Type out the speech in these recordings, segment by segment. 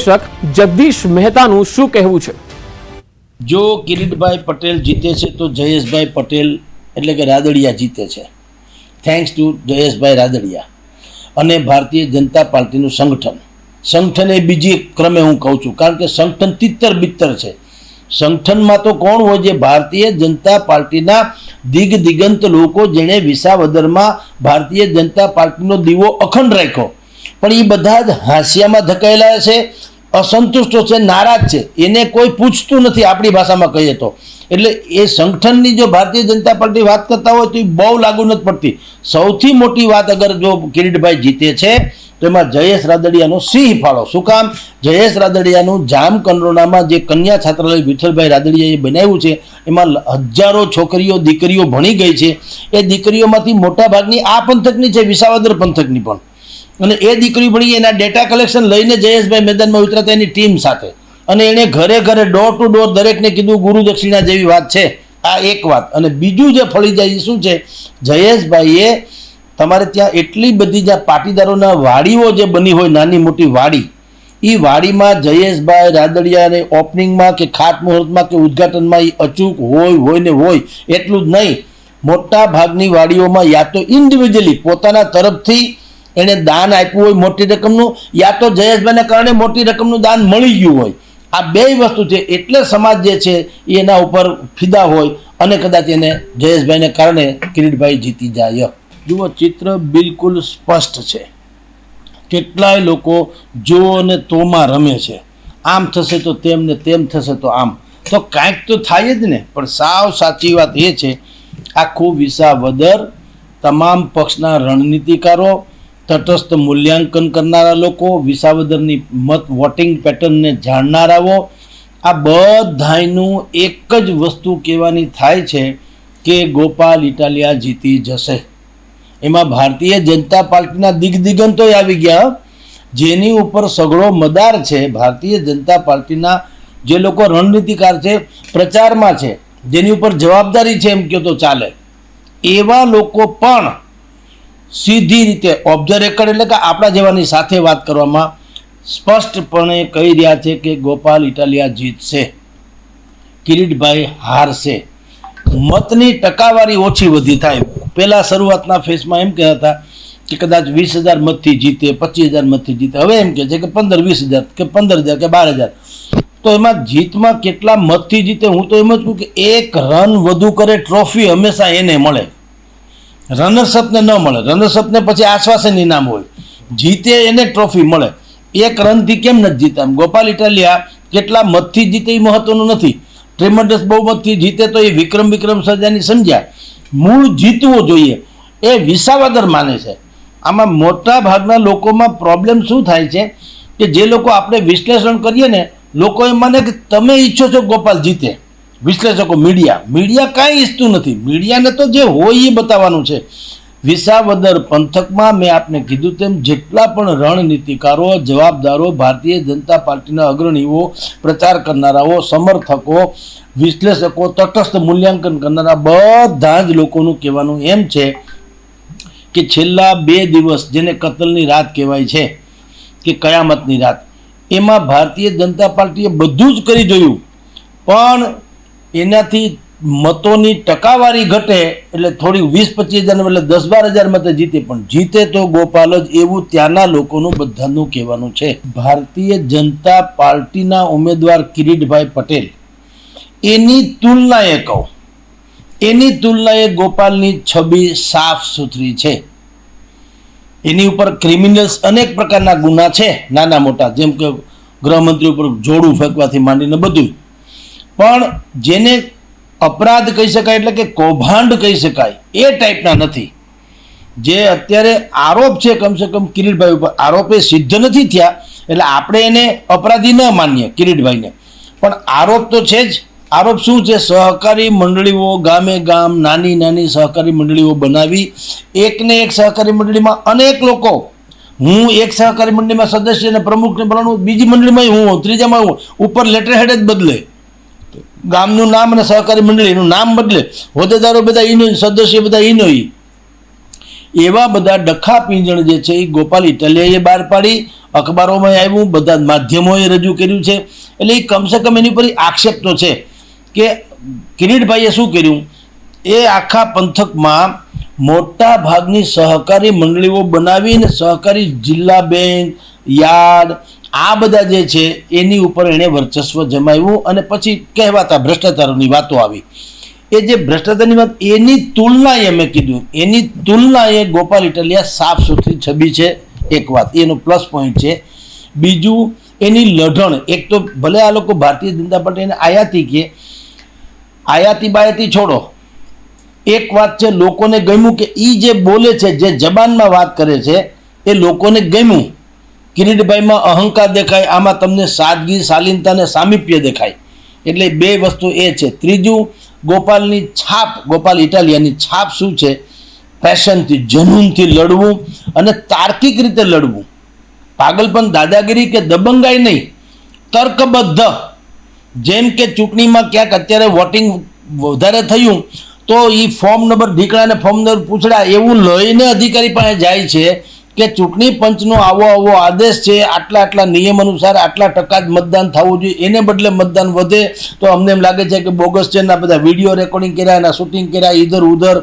વિશ્લેષક જગદીશ મહેતાનું શું કહેવું છે? જો કિરીટભાઈ પટેલ જીતે છે તો જયેશભાઈ પટેલ એટલે કે રાદડિયા જીતે છે. Thanks to Jayeshbhai Radadiya. અને ભારતીય જનતા પાર્ટીનું સંગઠન એ બીજી ક્રમે હું કહું છું, કારણ કે સંગઠન તિત્તર બિત્તર છે. સંગઠનમાં તો કોણ હોય? જે ભારતીય જનતા પાર્ટીના દિગંત લોકો જેણે વિસાવદરમાં ભારતીય જનતા પાર્ટીનો દીવો અખંડ રાખ્યો, પણ એ બધા જ હાંસિયામાં ધકેલાયા છે, અસંતુષ્ટો છે, નારાજ છે. એને કોઈ પૂછતું નથી, આપણી ભાષામાં કહીએ તો. એટલે એ સંગઠનની જો ભારતીય જનતા પાર્ટી વાત કરતા હોય તો એ બહુ લાગુ નથી પડતી. સૌથી મોટી વાત અગર જો કિરીટભાઈ જીતે છે તો એમાં જયેશ રાદડિયાનો સિંહ ફાળો. શું કામ? જયેશ રાદડિયાનું જામકંડોરણામાં જે કન્યા છાત્રાલય વિઠ્ઠલભાઈ રાદડિયાએ બનાવ્યું છે, એમાં હજારો છોકરીઓ દીકરીઓ ભણી ગઈ છે. એ દીકરીઓમાંથી મોટા ભાગની આ પંથકની છે, વિસાવદર પંથકની પણ. અને એ દીકરી ભણી એના ડેટા કલેક્શન લઈને જયેશભાઈ મેદાનમાં ઉતરાતા એની ટીમ સાથે, અને એણે ઘરે ઘરે ડોર ટુ ડોર દરેકને કીધું ગુરુ દક્ષિણા જેવી વાત છે. આ એક વાત. અને બીજું જે ફળી જાય એ શું છે? જયેશભાઈએ તમારે ત્યાં એટલી બધી જ્યાં પાટીદારોના વાડીઓ જે બની હોય, નાની મોટી વાડી, એ વાડીમાં જયેશભાઈ રાદડિયાને ઓપનિંગમાં કે ખાતમુહૂર્તમાં કે ઉદ્ઘાટનમાં એ અચૂક હોય ને હોય. એટલું જ નહીં, મોટા ભાગની વાડીઓમાં યા તો ઇન્ડિવિજ્યુઅલી પોતાના તરફથી એણે દાન આપ્યું હોય મોટી રકમનું, યા તો જયેશભાઈને કારણે મોટી રકમનું દાન મળી ગયું હોય. આ બે વસ્તુ છે. એટલે સમાજ જે છે એ એના ઉપર ફિદા હોય, અને કદાચ એને જયેશભાઈને કારણે કિરીટભાઈ જીતી જાય. જુઓ, ચિત્ર બિલકુલ સ્પષ્ટ છે. કેટલાય લોકો જો અને તોમાં રમે છે. આમ થશે તો તેમ ને તેમ થશે તો આમ. તો કાંઈક તો થાય જ ને. પણ સાવ સાચી વાત એ છે, આખું વિસાવદર તમામ પક્ષના રણનીતિકારો, તટસ્થ મૂલ્યાંકન કરનારા લોકો, વિસાવદરની મત વોટિંગ પેટર્નને જાણનારાઓ, આ બધાયનું એક જ વસ્તુ કહેવાની થાય છે કે ગોપાલ ઇટાલિયા જીતી જશે. એમાં ભારતીય જનતા પાર્ટીના દિગ્દિગંતો આવી ગયા, જેની ઉપર સઘળો મદાર છે. ભારતીય જનતા પાર્ટીના જે લોકો રણનીતિકાર છે, પ્રચારમાં છે, જેની ઉપર જવાબદારી છે એમ કહો તો ચાલે, એવા લોકો પણ સીધી રીતે ઓફ ધ રેકર્ડ એટલે કે આપણા જેવાની સાથે વાત કરવામાં સ્પષ્ટપણે કહી રહ્યા છે કે ગોપાલ ઇટાલિયા જીતશે, કિરીટભાઈ હારશે. મતની ટકાવારી ઓછી વધી થાય. પહેલાં શરૂઆતના ફેસમાં એમ કહેતા હતા કે કદાચ 20,000 મતથી જીતે, 25,000 મતથી જીતે. હવે એમ કહે છે કે 15-20,000 કે 15,000 કે 12,000. તો એમાં જીતમાં કેટલા મતથી જીતે? હું તો એમ જ કહું કે એક રન વધુ કરે ટ્રોફી હંમેશા એને મળે, રનર્સઅપને ન મળે. રનર્સઅપને પછી આશ્વાસન ઇનામ હોય, જીતે એને ટ્રોફી મળે. એક રનથી કેમ નથી જીતા? ગોપાલ ઇટાલિયા કેટલા મતથી જીતે એ મહત્વનું નથી. ટ્રેમન્ડસ બહુમતથી જીતે તો એ વિક્રમ સર્જાની સમજ્યા. મૂળ જીતવો જોઈએ એ વિસાવદર માને છે. આમાં મોટા ભાગના લોકોમાં પ્રોબ્લેમ શું થાય છે કે જે લોકો આપણે વિશ્લેષણ કરીએ ને, લોકો એમ માને કે તમે ઈચ્છો છો ગોપાલ જીતે. વિશ્લેષકો, મીડિયા કાંઈ ઈચ્છતું નથી. મીડિયાને તો જે હોય એ બતાવવાનું છે. વિસાવદર પંથકમાં મેં આપને કીધું તેમ જેટલા પણ રણનીતિકારો, જવાબદારો, ભારતીય જનતા પાર્ટીના અગ્રણીઓ, પ્રચાર કરનારાઓ, સમર્થકો, વિશ્લેષકો, તટસ્થ મૂલ્યાંકન કરનારા બધા જ લોકોનું કહેવાનું એમ છે કે છેલ્લા 2 દિવસ, જેને કતલની રાત કહેવાય છે કે કયામતની રાત, એમાં ભારતીય જનતા પાર્ટીએ બધું જ કરી જોયું, પણ એનાથી મતોની ટકાવારી ઘટે. એટલે થોડી 20-25,000 એટલે 10-12,000 મતે જીતે, પણ જીતે તો ગોપાલ જ, એવું ત્યાંના લોકોનું બધાનું કહેવાનું છે. ભારતીય જનતા પાર્ટીના ઉમેદવાર કિરીટભાઈ પટેલ, એની તુલનાએ ગોપાલની છબી સાફ સુથરી છે. એની ઉપર ક્રિમિનલ્સ અનેક પ્રકારના ગુના છે, નાના મોટા, જેમ કે ગૃહમંત્રી ઉપર જોડું ફેંકવાથી માંડીને બધું. પણ જેને અપરાધ કહી શકાય એટલે કે કૌભાંડ કહી શકાય એ ટાઈપના નથી. જે અત્યારે આરોપ છે કમસે કમ કિરીટભાઈ ઉપર, આરોપે સિદ્ધ નથી થયા એટલે આપણે એને અપરાધી ન માનીએ કિરીટભાઈને, પણ આરોપ તો છે જ. આરોપ શું છે? સહકારી મંડળીઓ, ગામે ગામ નાની સહકારી મંડળીઓ બનાવી, એકને એક સહકારી મંડળીમાં અનેક લોકો, હું એક સહકારી મંડળીમાં સદસ્ય અને પ્રમુખને બનાવું, બીજી મંડળીમાં હું, ત્રીજામાં હું, ઉપર લેટર હેડ જ બદલે, ગામનું નામ અને સહકારી મંડળીનું નામ બદલે, હોદ્દેદારો બધા ઈનો, સદસ્ય બધા ઈનો. એવા બધા ડખા પીંજણ જે છે એ ગોપાલ ઇટાલિયાએ બહાર પાડી, અખબારોમાં આવ્યું, બધા માધ્યમોએ રજૂ કર્યું છે. એટલે એ કમસે કમ એની પર આક્ષેપ તો છે કે કિરીટભાઈએ શું કર્યું, એ આખા પંથકમાં મોટા ભાગની સહકારી મંડળીઓ બનાવીને સહકારી જિલ્લા બેંક, યાર્ડ, આ બધા જે છે એની ઉપર એણે વર્ચસ્વ જમાવ્યું. અને પછી કહેવાતા ભ્રષ્ટાચારોની વાતો આવી. એ જે ભ્રષ્ટાચારની વાત એની તુલનાએ મેં કીધું, એની તુલનાએ ગોપાલ ઇટાલિયા સાફ સુથરી છબી છે. એક વાત એનો પ્લસ પોઈન્ટ છે. બીજું એની લઢણ, એક તો ભલે આ લોકો ભારતીય જનતા પાર્ટીને આયાતી કે આયાતી બાયાતી છોડો, એક વાત છે લોકોને ગમ્યું કે એ જે બોલે છે, જે જબાનમાં વાત કરે છે એ લોકોને ગમ્યું. કિરીટભાઈમાં અહંકાર દેખાય, આમાં તમને સાદગી, શાલીનતા અને સામીપ્ય દેખાય. એટલે બે વસ્તુ એ છે. ત્રીજું, ગોપાલની છાપ, ગોપાલ ઇટાલિયાની છાપ શું છે, પેશનથી, જનૂનથી લડવું અને તાર્કિક રીતે લડવું. પાગલપન, દાદાગીરી કે દબંગાઈ નહીં, તર્કબદ્ધ. જેમ કે ચૂંટણીમાં ક્યાંક અત્યારે વોટિંગ વધારે થયું તો એ ફોર્મ નંબર ઢીકળાને ફોર્મ નંબર પૂછડા એવું લઈને અધિકારી પાસે જાય છે કે ચૂંટણી પંચનો આવો આદેશ છે, આટલા નિયમ અનુસાર આટલા ટકા જ મતદાન થવું જોઈએ, એને બદલે મતદાન વધે તો અમને એમ લાગે છે કે બોગસ છે. એના બધા વિડીયો રેકોર્ડિંગ કર્યા, એના શૂટિંગ કર્યા, ઇધર ઉધર,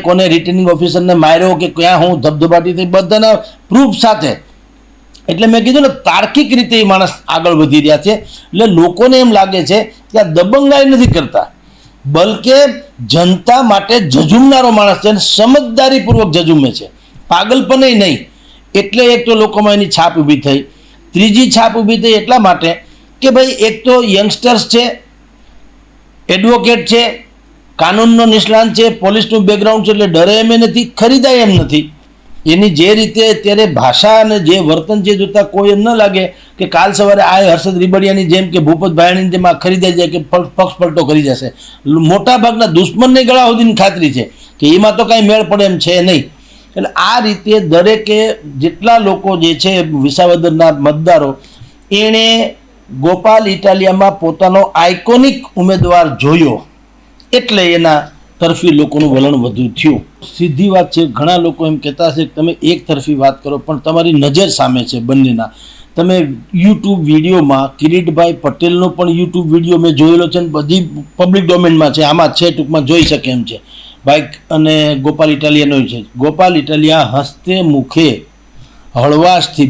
કોને રિટર્નિંગ ઓફિસરને માર્યો કે ક્યાં હું ધબધબાટી થઈ, બધાના પ્રૂફ સાથે. એટલે મેં કીધું ને, તાર્કિક રીતે એ માણસ આગળ વધી રહ્યા છે. એટલે લોકોને એમ લાગે છે કે આ દબંગાઈ નથી કરતા, બલકે જનતા માટે ઝઝુમનારો માણસ છે અને સમજદારીપૂર્વક ઝઝુમે છે, પાગલપને નહીં. એટલે એક તો લોકોમાં એની છાપ ઊભી થઈ. ત્રીજી છાપ ઊભી થઈ એટલા માટે કે ભાઈ એક તો યંગસ્ટર્સ છે, એડવોકેટ છે, કાનૂનનો નિષ્ણાંત છે, પોલીસનું બેકગ્રાઉન્ડ છે, એટલે ડરે એમ નથી, ખરીદાય એમ નથી. એની જે રીતે અત્યારે ભાષા અને જે વર્તન છે જોતા કોઈ એમ ન લાગે કે કાલ સવારે આ હર્ષદ રીબડિયાની જેમ કે ભૂપત ભાયાણીની જેમ આ ખરીદાઈ જાય કે પક્ષ પલટો કરી જશે. મોટા ભાગના દુશ્મનને ગળા સુધીની ખાતરી છે કે એમાં તો કાંઈ મેળ પડે એમ છે નહીં. એટલે આ રીતે દરેકે જેટલા લોકો જે છે વિસાવદરના મતદારો, એણે ગોપાલ ઇટાલિયામાં પોતાનો આઇકોનિક ઉમેદવાર જોયો એટલે એના તરફી લોકોનું વલણ વધુ થયું. સીધી વાત છે, ઘણા લોકો એમ કહેતા હશે કે તમે એક તરફી વાત કરો, પણ તમારી નજર સામે છે બંનેના. તમે યુટ્યુબ વિડીયોમાં કિરીટભાઈ પટેલનો પણ યુટ્યુબ વિડીયો મેં જોયેલો છે, બધી પબ્લિક ડોમેનમાં છે, આમાં છે, ટૂંકમાં જોઈ શકે એમ છે. ભાઈ અને ગોપાલ ઇટાલિયાનો છે. ગોપાલ ઇટાલિયા હસતે મુખે હળવાશથી,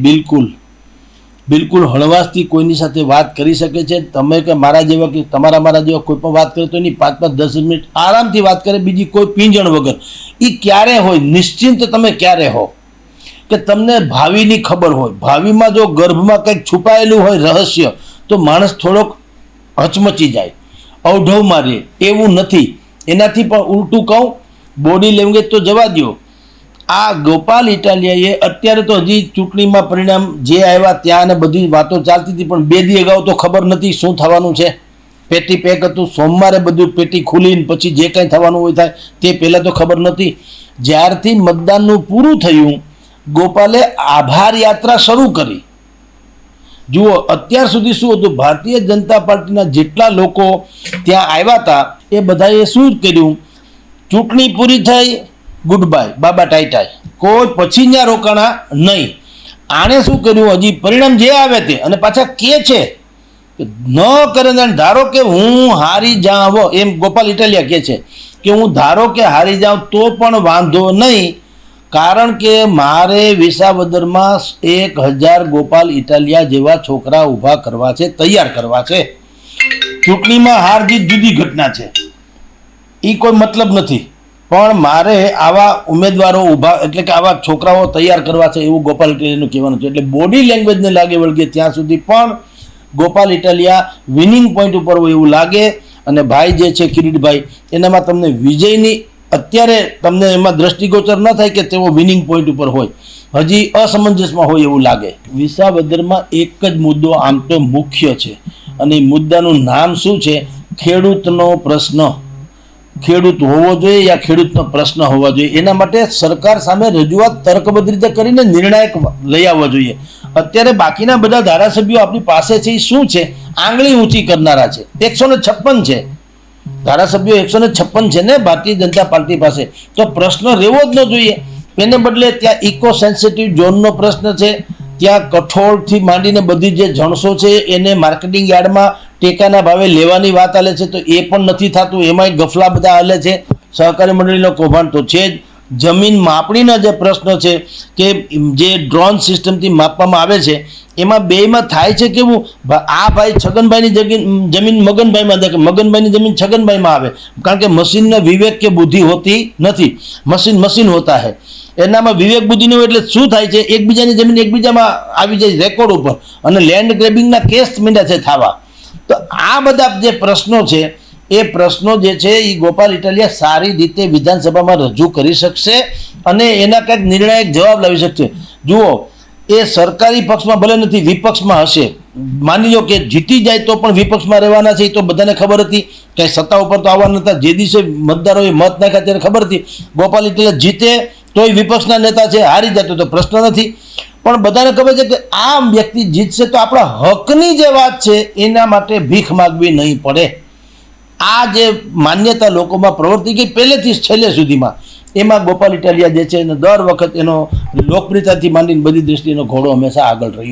બિલકુલ હળવાશથી કોઈની સાથે વાત કરી શકે છે. તમે કે મારા જેવા કે મારા જેવા કોઈ પણ વાત કરે તો એની 5-10 મિનિટ આરામથી વાત કરે, બીજી કોઈ પીંજણ વગર. એ ક્યારે હોય નિશ્ચિંત, તમે ક્યારે હો કે તમને ભાવિની ખબર હોય, ભાવિમાં જો ગર્ભમાં કંઈક છુપાયેલું હોય રહસ્ય, તો માણસ થોડોક હચમચી જાય, અવઢવમાં રહે. એવું નથી. એનાથી પણ ઉલટું કહું, બોડી લેંગ્વેજ તો જવા દો. આ ગોપાલ ઇટાલિયાએ અત્યારે તો હજી ચૂંટણીમાં પરિણામ જે આવ્યા ત્યાં ને બધી વાતો ચાલતી હતી, પણ 2 દી અગાઉ તો ખબર નથી શું થવાનું છે. પેટી પેક હતું, સોમવારે બધું પેટી ખુલીને પછી જે કંઈ થવાનું હોય થાય, તે પહેલાં તો ખબર નથી. જ્યારથી મતદાનનું પૂરું થયું, ગોપાલે આભાર યાત્રા શરૂ કરી. જુઓ અત્યાર સુધી શું હતું, ભારતીય જનતા પાર્ટીના જેટલા લોકો ત્યાં આવ્યા હતા એ બધાએ શું કર્યું, ચૂંટણી પૂરી થઈ, ગુડ બાય, બાબા ટાઈ, કોઈ પછી ત્યાં રોકાણા નહીં. આણે શું કર્યું, હજી પરિણામ જે આવે તે અને પાછા કે છે ન કરે, ધારો કે હું હારી જાઉં, એમ ગોપાલ ઇટાલિયા કહે છે કે હું ધારો કે હારી જાઉં તો પણ વાંધો નહીં, કારણ કે મારે વિસાવદરમાં 1000 ગોપાલ ઇટાલિયા જેવા છોકરા ઊભા કરવા છે, તૈયાર કરવા છે. ચૂંટણીમાં હાર જીત જુદી ઘટના છે, એ કોઈ મતલબ નથી, પણ મારે આવા ઉમેદવારો ઊભા એટલે કે આવા છોકરાઓ તૈયાર કરવા છે એવું ગોપાલ ઇટાલિયાનું કહેવાનું છે. એટલે બોડી લેંગ્વેજને લાગે વળગે ત્યાં સુધી પણ ગોપાલ ઇટાલિયા વિનિંગ પોઈન્ટ ઉપર હોય એવું લાગે. અને ભાઈ જે છે કિરીટભાઈ, એનામાં તમને વિજયની અત્યારે તમને એમાં દ્રષ્ટિગોચર ન થાય કે તેઓ વિનિંગ પોઈન્ટ ઉપર હોય, હજી અસમંજસમાં હોય એવું લાગે. વિસાવદરમાં એક જ મુદ્દો આમ તો મુખ્ય છે, અને મુદ્દાનું નામ શું છે, ખેડૂતનો પ્રશ્ન. ખેડૂત હોવો જોઈએ યા ખેડૂતનો પ્રશ્ન હોવો જોઈએ, એના માટે સરકાર સામે રજૂઆત તર્કબદ્ધ રીતે કરીને નિર્ણાયક લઈ આવવો જોઈએ. અત્યારે બાકીના બધા ધારાસભ્યો આપણી પાસે છે એ શું છે, આંગળી ઊંચી કરનારા છે. 156 છે ધારાસભ્યો, 156 છે ને ભારતીય જનતા પાર્ટી પાસે, તો પ્રશ્ન રહેવો જ ન જોઈએ. એને બદલે ત્યાં ઇકો સેન્સિટિવ ઝોનનો પ્રશ્ન છે, ત્યાં કઠોળથી માંડીને બધી જે જણસો છે એને માર્કેટિંગ યાર્ડમાં ટેકાના ભાવે લેવાની વાત હાલે છે, તો એ પણ નથી થતું. એમાંય ગફલા બધા હાલે છે. સહકારી મંડળીનો કૌભાંડ તો છે જ. જમીન માપણીના જે પ્રશ્ન છે કે જે ડ્રોન સિસ્ટમથી માપવામાં આવે છે એમાં બેયમાં થાય છે કેવું, આ ભાઈ છગનભાઈની જમીન મગનભાઈમાં દે, મગનભાઈની જમીન છગનભાઈમાં આવે, કારણ કે મશીનને વિવેક કે બુદ્ધિ હોતી નથી. મશીન હોતા है. એનામાં વિવેક બુદ્ધિ નહીં હોય એટલે શું થાય છે, એકબીજાની જમીન એકબીજામાં આવી જાય રેકોર્ડ ઉપર, અને લેન્ડ ગ્રેબિંગના કેસ મીંડ્યા છે થવા. તો આ બધા જે પ્રશ્નો છે એ પ્રશ્નો જે છે એ ગોપાલ ઇટાલિયા સારી રીતે વિધાનસભામાં રજૂ કરી શકશે અને એના કંઈક નિર્ણાયક જવાબ લાવી શકશે. જુઓ, એ સરકારી પક્ષમાં ભલે નથી, વિપક્ષમાં હશે. માની લો કે જીતી જાય તો પણ વિપક્ષમાં રહેવાના છે, એ તો બધાને ખબર હતી. ક્યાંય સત્તા ઉપર તો આવવાના નતા. જે દિવસે મતદારોએ મત નાખ્યા ત્યારે ખબર હતી ગોપાલ ઇટાલિયા જીતે તોય વિપક્ષના નેતા છે, હારી જતો તો પ્રશ્ન નથી. પણ બધાને ખબર છે કે આ વ્યક્તિ જીતશે તો આપણા હકની જે વાત છે એના માટે ભીખ માગવી નહીં પડે. આ જે માન્યતા લોકોમાં પ્રવર્તી ગઈ પહેલેથી જ છેલ્લે સુધીમાં, એમાં ગોપાલ ઇટાલિયા જે છે એને દર વખત એનો લોકપ્રિયતાથી માંડીને બધી દ્રષ્ટિએ એનો ઘોડો હંમેશા આગળ રહ્યો.